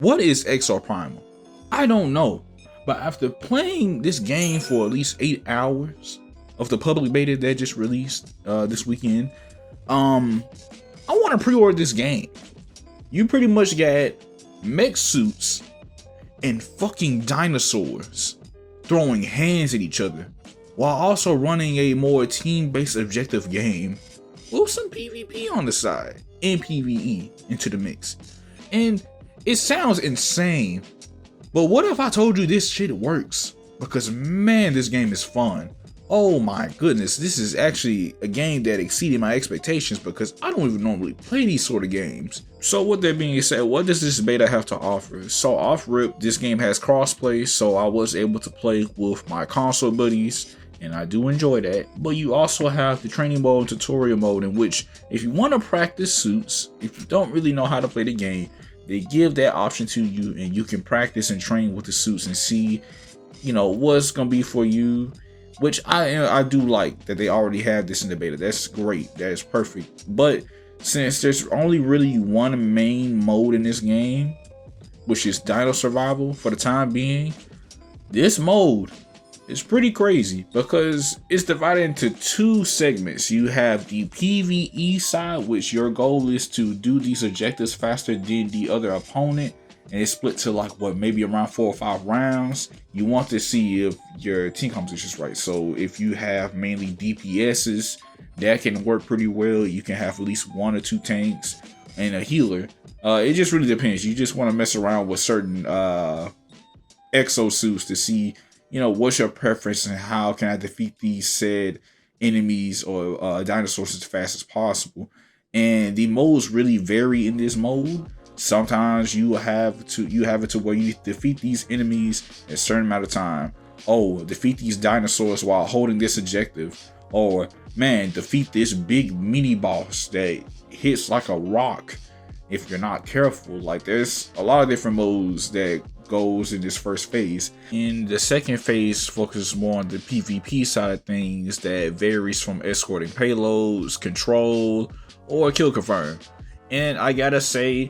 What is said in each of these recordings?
What is Exoprimal? I don't know, but after playing this game for at least 8 hours of the public beta that just released this weekend, I want to pre-order this game. You pretty much got mech suits and fucking dinosaurs throwing hands at each other while also running a more team-based objective game with some PvP on the side and PvE into the mix. And it sounds insane, but what if I told you this shit works? Because man, this game is fun. Oh my goodness, this is actually a game that exceeded my expectations because I don't even normally play these sort of games. So with that being said, what does this beta have to offer? So off rip, this game has crossplay, so I was able to play with my console buddies, and I do enjoy that. But you also have the training mode and tutorial mode, in which if you want to practice suits, if you don't really know how to play the game, they give that option to you, and you can practice and train with the suits and see, what's gonna be for you. Which I do like that they already have this in the beta. That's great. That is perfect. But since there's only really one main mode in this game, which is Dino Survival for the time being, this mode is pretty crazy because it's divided into two segments. You have the PvE side, which your goal is to do these objectives faster than the other opponent. And it's split to maybe around 4 or 5 rounds. You want to see if your team composition is right. So if you have mainly DPSs, that can work pretty well. You can have at least 1 or 2 tanks and a healer. It just really depends. You just want to mess around with certain Exo Suits to see, what's your preference and how can I defeat these said enemies or dinosaurs as fast as possible. And the modes really vary in this mode. Sometimes you have it to where you defeat these enemies in a certain amount of time. Oh, defeat these dinosaurs while holding this objective. Or man, defeat this big mini boss that hits like a rock if you're not careful. There's a lot of different modes that goes in this first phase. In the second phase focuses more on the PvP side of things that varies from escorting payloads, control, or kill confirm. And I gotta say,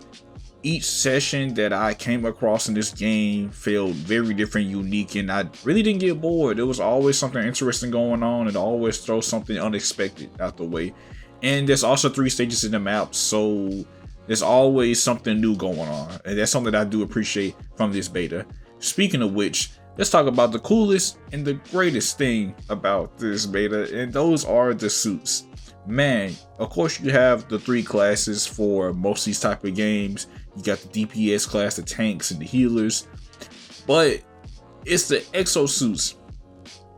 each session that I came across in this game felt very different, unique, and I really didn't get bored. There was always something interesting going on, and always throw something unexpected out the way. And there's also 3 stages in the map, so there's always something new going on, and that's something that I do appreciate from this beta. Speaking of which, let's talk about the coolest and the greatest thing about this beta, and those are the suits. Man, of course you have the 3 classes for most of these type of games. You got the DPS class, the tanks, and the healers. But it's the Exo Suits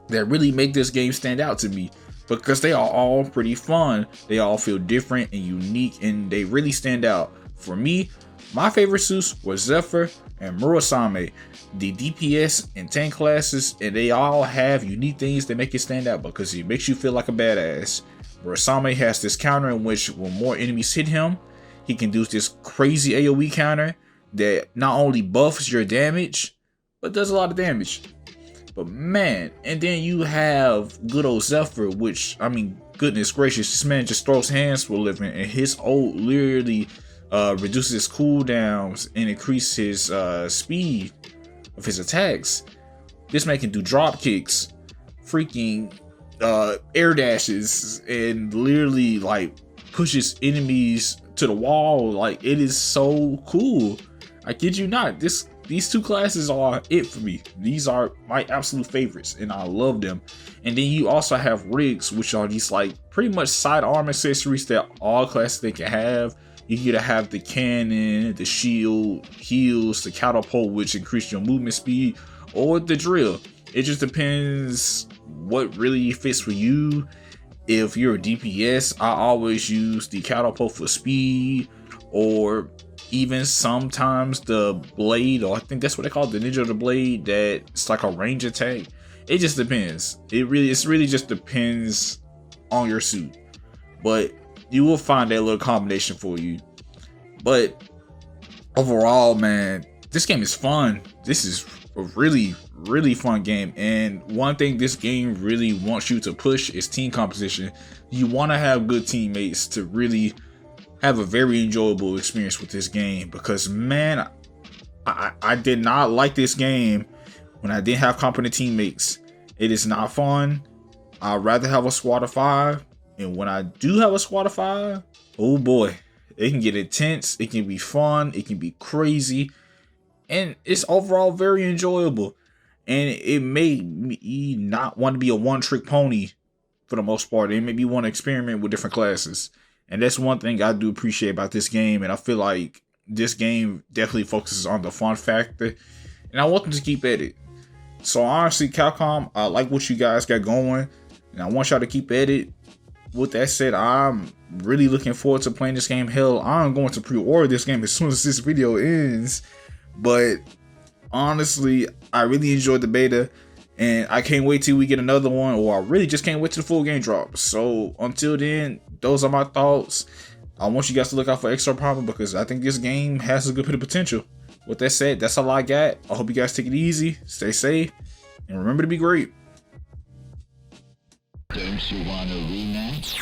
that really make this game stand out to me, because they are all pretty fun. They all feel different and unique, and they really stand out. For me, my favorite suits were Zephyr and Murasame, the DPS and tank classes, and they all have unique things that make it stand out because it makes you feel like a badass. Murasame has this counter in which when more enemies hit him, he can do this crazy AoE counter that not only buffs your damage, but does a lot of damage. But man, and then you have good old Zephyr, which, goodness gracious, this man just throws hands for a living, and his ult literally reduces his cooldowns and increases his speed of his attacks. This man can do drop kicks, freaking air dashes, and literally pushes enemies to the wall. It is so cool. I kid you not. These 2 classes are it for me. These are my absolute favorites, and I love them. And then you also have rigs, which are these pretty much sidearm accessories that all classes they can have. You can either have the cannon, the shield, heals, the catapult, which increase your movement speed, or the drill. It just depends what really fits for you. If you're a DPS, I always use the catapult for speed, or even sometimes the blade, or I think that's what they call it, the ninja of the blade, that's like a range attack. It just depends. It really just depends on your suit, but you will find that little combination for you. But overall, man, this game is fun. This is a really fun game, and one thing this game really wants you to push is team composition. You want to have good teammates to really have a very enjoyable experience with this game, because man, I did not like this game when I didn't have competent teammates. It is not fun. I'd rather have a squad of 5. And when I do have a squad of 5, oh boy, it can get intense. It can be fun. It can be crazy. And it's overall very enjoyable. And it made me not want to be a one-trick pony for the most part. It made me want to experiment with different classes. And that's one thing I do appreciate about this game. And I feel like this game definitely focuses on the fun factor. And I want them to keep at it. So honestly, Capcom, I like what you guys got going. And I want y'all to keep at it. With that said, I'm really looking forward to playing this game. Hell, I'm going to pre-order this game as soon as this video ends. But honestly, I really enjoyed the beta. And I can't wait till we get another one. Or I really just can't wait till the full game drops. So until then, those are my thoughts. I want you guys to look out for Exoprimal because I think this game has a good bit of potential. With that said, that's all I got. I hope you guys take it easy, stay safe, and remember to be great. Don't you want a rematch?